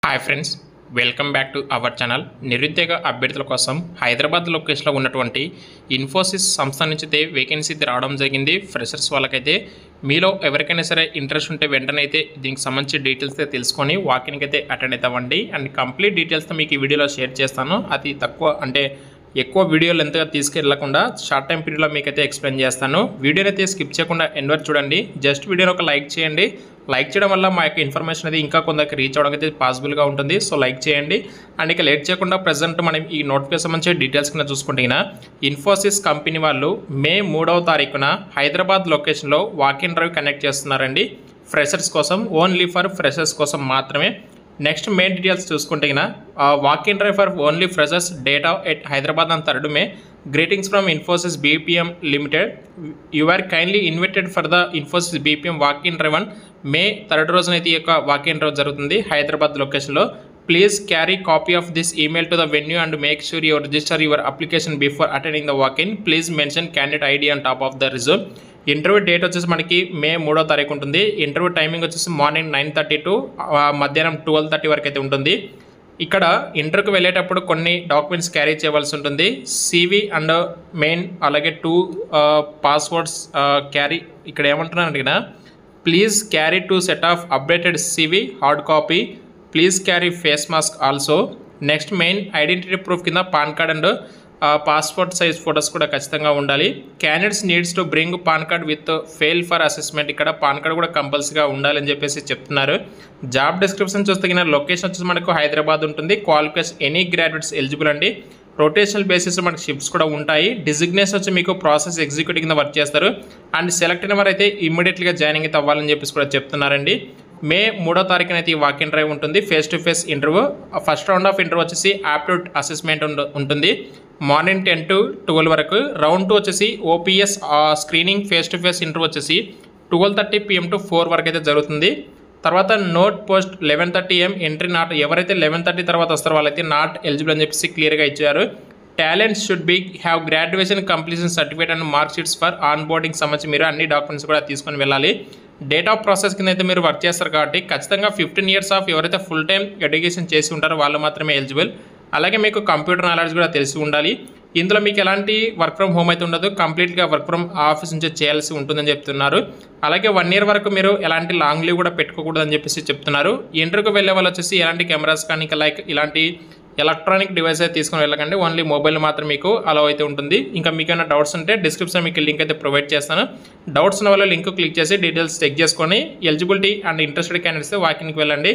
Hi friends, welcome back to our channel. నిరుద్యోగ అభ్యర్థుల కోసం హైదరాబాద్ లొకేషన్లో ఉన్నటువంటి ఇన్ఫోసిస్ సంస్థ నుంచి అయితే వేకెన్సీ రావడం జరిగింది. ఫ్రెషర్స్ వాళ్ళకైతే మీలో ఎవరికైనా సరే ఇంట్రెస్ట్ ఉంటే వెంటనే అయితే దీనికి సంబంధించి డీటెయిల్స్ అయితే తెలుసుకొని వాకిన్కి అయితే అటెండ్ అవుతామండి. అండ్ కంప్లీట్ డీటెయిల్స్తో మీకు ఈ వీడియోలో షేర్ చేస్తాను. అది తక్కువ అంటే ఎక్కువ వీడియో లెంత్గా తీసుకెళ్లకుండా షార్ట్ టైం పీరియడ్లో మీకైతే ఎక్స్ప్లెయిన్ చేస్తాను. వీడియోని అయితే స్కిప్ చేయకుండా ఎండ్ వరకు చూడండి. జస్ట్ వీడియోని ఒక లైక్ చేయండి. లైక్ చేయడం వల్ల మా యొక్క ఇన్ఫర్మేషన్ అనేది ఇంకా కొందరికి రీచ్ అవ్వడం అయితే పాసిబుల్గా ఉంటుంది. సో లైక్ చేయండి. అండ్ ఇక లేట్ చేయకుండా ప్రజెంట్ మనం ఈ నోటిఫికేషన్ సంబంధించి డీటెయిల్స్ కింద చూసుకుంటే ఇన్ఫోసిస్ కంపెనీ వాళ్ళు మే 3వ తారీఖున హైదరాబాద్ లొకేషన్లో వాకిన్ డ్రైవ్ కండక్ట్ చేస్తున్నారండి. ఫ్రెషర్స్ కోసం, ఓన్లీ ఫర్ ఫ్రెషర్స్ కోసం మాత్రమే. నెక్స్ట్ మెయిన్ డీటెయిల్స్ చూసుకుంటే walk in drive for only freshers data at Hyderabad on 3rd May. Greetings from Infosys BPM limited. You are kindly invited for the Infosys BPM walk in drive on May 3rd రోజునైతే ఈ యొక్క walk in drive జరుగుతుంది హైదరాబాద్ లొకేషన్లో. Please carry copy of this email to the venue and make sure your register your application before attending the walk-in. Please mention candidate ID on top of the resume. Interview date వచ్చేసి మనకి మే 3వ తారీఖు ఉంటుంది. Interview timing వచ్చేసి morning 9:30 to మధ్యాహ్నం 12:30 వరకు అయితే ఉంటుంది. ఇక్కడ ఇంటర్వ్యూకి వెళ్ళేటప్పుడు కొన్ని డాక్యుమెంట్స్ క్యారీ చేయవలసి ఉంటుంది. CV అండ్ మెయిన్, అలాగే 2 పాస్వర్డ్స్ క్యారీ. ఇక్కడ ఏమంటున్నారంటే please carry 2 set of updated CV hard copy. Please carry face mask also. Next main identity proof కింద PAN card and passport size photos కూడా ఖచ్చితంగా ఉండాలి. Candidates needs to bring PAN card with file for assessment. ఇక్కడ PAN card కూడా కంపల్సరీగా ఉండాలని చెప్పేసి చెప్తున్నారు. జాబ్ డిస్క్రిప్షన్ చూస్తే లొకేషన్ వచ్చేసి మనకు హైదరాబాద్ ఉంటుంది. క్వాలిఫికేషన్ ఎనీ గ్రాడ్యుయేట్స్ ఎలిజిబుల్ అండి. రొటేషనల్ బేసిస్ మనకు షిఫ్ట్స్ కూడా ఉంటాయి. డిజిగ్నేషన్ వచ్చి మీకు ప్రాసెస్ ఎగ్జిక్యూటివ్ కింద వర్క్ చేస్తారు. అండ్ సెలెక్ట్ అయిన వారు అయితే ఇమ్మీడియట్గా జాయినింగ్ అయితే అవ్వాలని చెప్పేసి కూడా చెప్తున్నారండి. మే 3వ తారీఖున అయితే ఈ వాకిన్ డ్రైవ్ ఉంటుంది. Face to face interview. First round of interview వచ్చేసి ఆప్టిట్యూడ్ అసెస్మెంట్ ఉంటుంది మార్నింగ్ 10 to 12 వరకు. రౌండ్ 2 వచ్చేసి OPS screening face to face interview వచ్చేసి 12:30 PM to 4 వరకు అయితే జరుగుతుంది. తర్వాత note post 11:30 AM entry not. ఎవరైతే 11:30 తర్వాత వస్తారో వాళ్ళైతే నాట్ ఎలిజిబుల్ అని చెప్పేసి క్లియర్గా ఇచ్చారు. Talent should be have graduation completion certificate and mark sheets for on boarding సంబంధించి మీరు అన్ని డాక్యుమెంట్స్ కూడా తీసుకొని వెళ్ళాలి. డేట్ ఆఫ్ ప్రాసెస్ కింద అయితే మీరు వర్క్ చేస్తారు కాబట్టి ఖచ్చితంగా 15 years ఆఫ్ ఎవరైతే ఫుల్ టైం ఎడ్యుకేషన్ చేసి ఉంటారో వాళ్ళు మాత్రమే ఎలిజిబుల్. అలాగే మీకు కంప్యూటర్ నాలెడ్జ్ కూడా తెలిసి ఉండాలి. ఇందులో మీకు ఎలాంటి వర్క్ ఫ్రమ్ హోమ్ అయితే ఉండదు. కంప్లీట్గా వర్క్ ఫ్రమ్ ఆఫీస్ నుంచి చేయాల్సి ఉంటుందని చెప్తున్నారు. అలాగే 1 year వరకు మీరు ఎలాంటి లాంగ్ లీవ్ కూడా పెట్టుకోకూడదని చెప్పేసి చెప్తున్నారు. ఇంటర్వ్యూకి వెళ్ళే వాళ్ళు వచ్చేసి ఎలాంటి కెమెరాస్ కానీ లైక్ ఇలాంటి ఎలక్ట్రానిక్ డివైస్ అయితే తీసుకొని వెళ్ళకండి. ఓన్లీ మొబైల్ మాత్రం మీకు అలా అయితే ఉంటుంది. ఇంకా మీకు ఏమైనా డౌట్స్ ఉంటే డిస్క్రిప్షన్ మీకు లింక్ అయితే ప్రొవైడ్ చేస్తాను. డౌట్స్ ఉన్న వాళ్ళు లింక్ క్లిక్ చేసి డీటెయిల్స్ చెక్ చేసుకొని ఎలిజిబిలిటీ అండ్ ఇంట్రెస్టెడ్ క్యాండిడేట్స్ వాకిన్కి వెళ్ళండి.